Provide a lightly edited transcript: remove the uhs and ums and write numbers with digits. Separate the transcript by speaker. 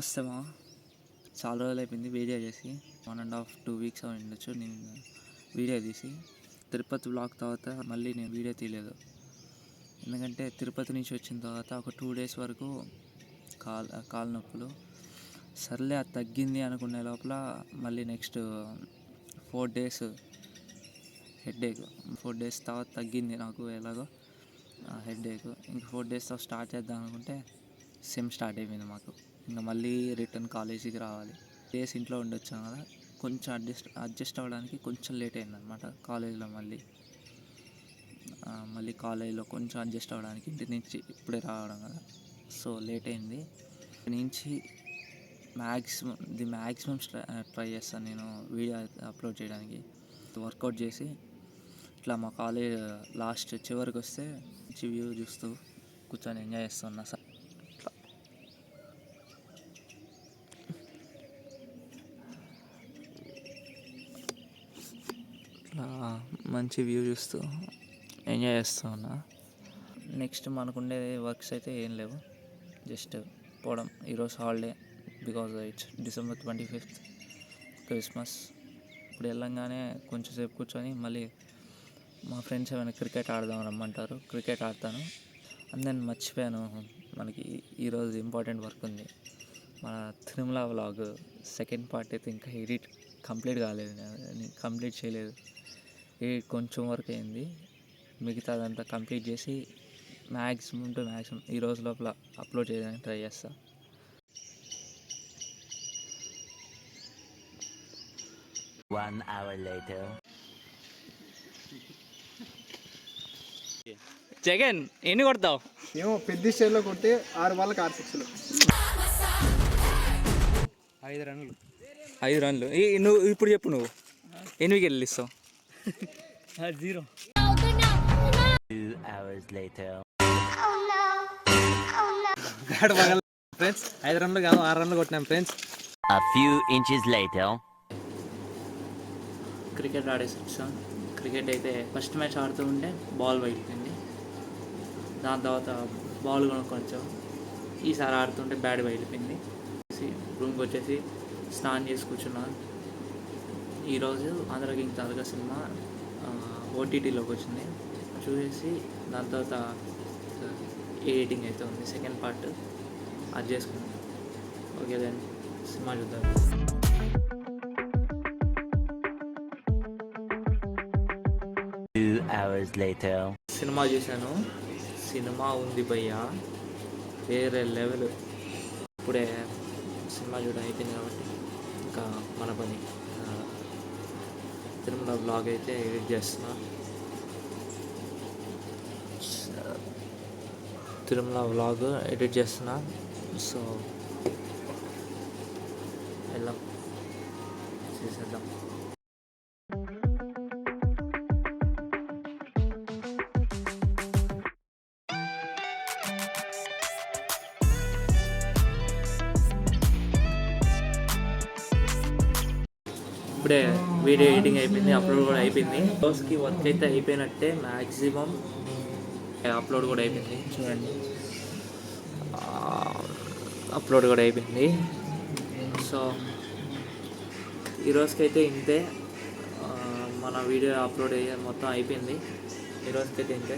Speaker 1: నమస్తే మా. చాలా రోజులు అయిపోయింది వీడియో చేసి, 1.5-2 వీక్స్ అయి ఉండొచ్చు నేను వీడియో తీసి. తిరుపతి వ్లాగ్ తర్వాత మళ్ళీ నేను వీడియో తీయలేదు, ఎందుకంటే తిరుపతి నుంచి వచ్చిన తర్వాత ఒక 2 డేస్ వరకు కాలు నొప్పులు. సర్లే అది తగ్గింది అనుకునే లోపల మళ్ళీ నెక్స్ట్ 4 డేస్ హెడేక్. 4 డేస్ తర్వాత తగ్గింది నాకు ఎలాగో హెడేక్. ఇంక 4 డేస్ తర్వాత స్టార్ట్ చేద్దాం అనుకుంటే సెమ్ స్టార్ట్ అయిపోయింది మాకు. ఇంకా మళ్ళీ రిటర్న్ కాలేజీకి రావాలి. డేస్ ఇంట్లో ఉండొచ్చాం కదా, కొంచెం అడ్జస్ట్ అవ్వడానికి కొంచెం లేట్ అయింది అనమాట. కాలేజీలో మళ్ళీ కాలేజీలో కొంచెం అడ్జస్ట్ అవ్వడానికి ఇంటి నుంచి ఇప్పుడే రావడం కదా, సో లేట్ అయింది. నుంచి మ్యాక్సిమం ట్రై చేస్తాను నేను వీడియో అప్లోడ్ చేయడానికి. వర్కౌట్ చేసి ఇట్లా మా కాలేజ్ లాస్ట్ చివరికి వస్తే మంచి వ్యూ చూస్తూ కూర్చొని ఎంజాయ్ చేస్తున్నా సార్. ఇట్లా మంచి వ్యూ చూస్తూ ఎంజాయ్ చేస్తూ ఉన్నా. నెక్స్ట్ మనకుండే వర్క్స్ అయితే ఏం లేవు, జస్ట్ పోవడం. ఈరోజు holiday because it's December 25th Christmas. ఇప్పుడు వెళ్ళంగానే కొంచెంసేపు కూర్చొని మళ్ళీ మా ఫ్రెండ్స్ ఏమైనా క్రికెట్ ఆడదాం రమ్మంటారు, క్రికెట్ ఆడతాను. అండ్ దెన్ మర్చిపోయాను, మనకి ఈరోజు ఇంపార్టెంట్ వర్క్ ఉంది. మన తిరుమల వ్లాగ్ సెకండ్ పార్ట్ అయితే ఇంకా ఎడిట్ కంప్లీట్ కాలేదు, నేను కంప్లీట్ చేయలేదు. కొంచెం వరకు అయింది, మిగతాదంతా కంప్లీట్ చేసి మ్యాక్సిమం ఈ రోజు లోపల అప్లోడ్ చేయడానికి ట్రై చేస్తా. జగన్ ఎన్ని కొడతావు?
Speaker 2: ఏమో పెద్ద స్టైల్లో కొట్టి 6 బాళ్ళకి 6 సిక్స్లు,
Speaker 1: 5 రన్లు. నువ్వు ఇప్పుడు చెప్పు, నువ్వు ఎన్ని వికెట్లు ఇస్తావు? 0.
Speaker 3: 2 hours later.
Speaker 2: ఫ్రెండ్స్ 5 రన్లు కాదు 6 రన్లు కొట్టినాం friends.
Speaker 3: A few inches later.
Speaker 1: Cricket ఆడేసి వచ్చాం. క్రికెట్ అయితే ఫస్ట్ మ్యాచ్ ఆడుతూ ఉంటే బాల్ బయటిపోయింది, దాని తర్వాత బాల్ కొనుక్కొచ్చాం. ఈసారి ఆడుతుంటే బ్యాట్ బయటిపోయింది. రూమ్కి వచ్చేసి స్నానం చేసి కూర్చున్నాను. ఈరోజు అందరూ ఇంత అరగా సినిమా ఓటీటీలోకి వచ్చింది, చూసేసి దాని తర్వాత ఎడిటింగ్ అయితే ఉంది, సెకండ్ పార్ట్ అది చేసుకున్నాం. ఓకే దెన్ సినిమా చూద్దాం.
Speaker 3: Hours later.
Speaker 1: సినిమా చూశాను, సినిమా ఉంది భయ్యా, వేరే లెవెల్. ఇప్పుడే సినిమా చూడడం అయిపోయింది కాబట్టి ఇంకా మన పని తిరుమల బ్లాగ్ అయితే ఎడిట్ చేస్తున్నా. సో వెళ్దాం, చేసేద్దాం. ఇప్పుడే వీడియో ఎడిటింగ్ అయిపోయింది, అప్లోడ్ కూడా అయిపోయింది. రోజుకి వర్క్ అయితే అయిపోయినట్టే, మ్యాక్సిమం అప్లోడ్ కూడా అయిపోయింది. చూడండి, అప్లోడ్ కూడా అయిపోయింది. సో ఈరోజుకైతే ఇంతే, మన వీడియో అప్లోడ్ అయ్యే మొత్తం అయిపోయింది. ఈరోజుకైతే ఇంతే.